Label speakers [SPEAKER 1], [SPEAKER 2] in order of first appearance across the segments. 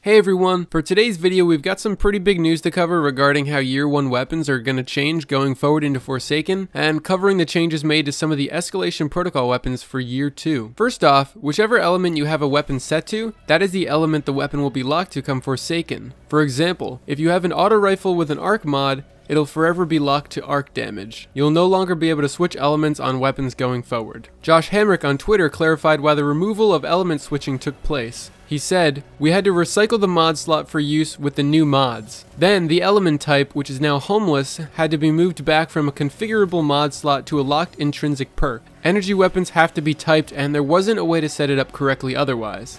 [SPEAKER 1] Hey everyone, for today's video we've got some pretty big news to cover regarding how year 1 weapons are going to change going forward into Forsaken, and covering the changes made to some of the Escalation Protocol weapons for year 2. First off, whichever element you have a weapon set to, that is the element the weapon will be locked to come Forsaken. For example, if you have an auto rifle with an arc mod, it'll forever be locked to arc damage. You'll no longer be able to switch elements on weapons going forward. Josh Hamrick on Twitter clarified why the removal of element switching took place. He said, "We had to recycle the mod slot for use with the new mods. Then the element type, which is now homeless, had to be moved back from a configurable mod slot to a locked intrinsic perk. Energy weapons have to be typed and there wasn't a way to set it up correctly otherwise."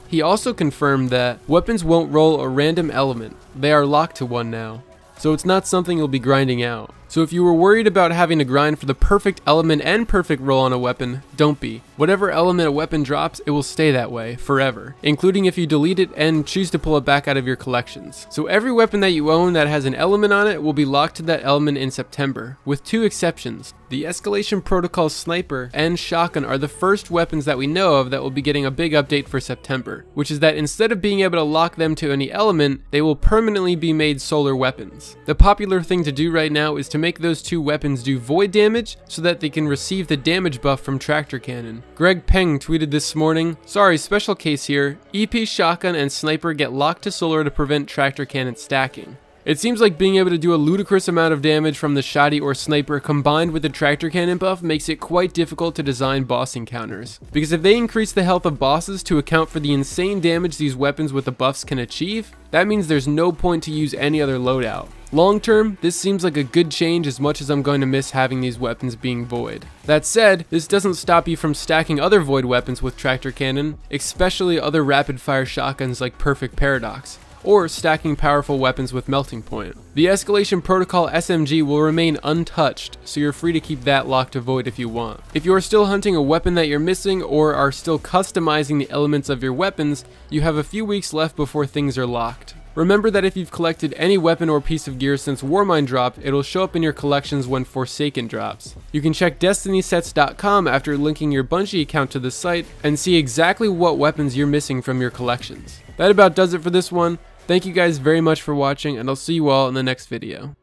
[SPEAKER 1] He also confirmed that weapons won't roll a random element. They are locked to one now. So it's not something you'll be grinding out. So if you were worried about having to grind for the perfect element and perfect roll on a weapon, don't be. Whatever element a weapon drops, it will stay that way forever, including if you delete it and choose to pull it back out of your collections. So every weapon that you own that has an element on it will be locked to that element in September, with 2 exceptions. The Escalation Protocol Sniper and Shotgun are the first weapons that we know of that will be getting a big update for September, which is that instead of being able to lock them to any element, they will permanently be made solar weapons. The popular thing to do right now is to make those 2 weapons do void damage so that they can receive the damage buff from Tractor Cannon. Greg Peng tweeted this morning, "Sorry, special case here. EP, Shotgun, and Sniper get locked to solar to prevent Tractor Cannon stacking." It seems like being able to do a ludicrous amount of damage from the Shoddy or Sniper combined with the Tractor Cannon buff makes it quite difficult to design boss encounters. Because if they increase the health of bosses to account for the insane damage these weapons with the buffs can achieve, that means there's no point to use any other loadout. Long term, this seems like a good change as much as I'm going to miss having these weapons being void. That said, this doesn't stop you from stacking other void weapons with Tractor Cannon, especially other rapid fire shotguns like Perfect Paradox, or stacking powerful weapons with Melting Point. The Escalation Protocol SMG will remain untouched, so you're free to keep that locked to void if you want. If you are still hunting a weapon that you're missing or are still customizing the elements of your weapons, you have a few weeks left before things are locked. Remember that if you've collected any weapon or piece of gear since Warmind dropped, it'll show up in your collections when Forsaken drops. You can check DestinySets.com after linking your Bungie account to the site and see exactly what weapons you're missing from your collections. That about does it for this one. Thank you guys very much for watching, and I'll see you all in the next video.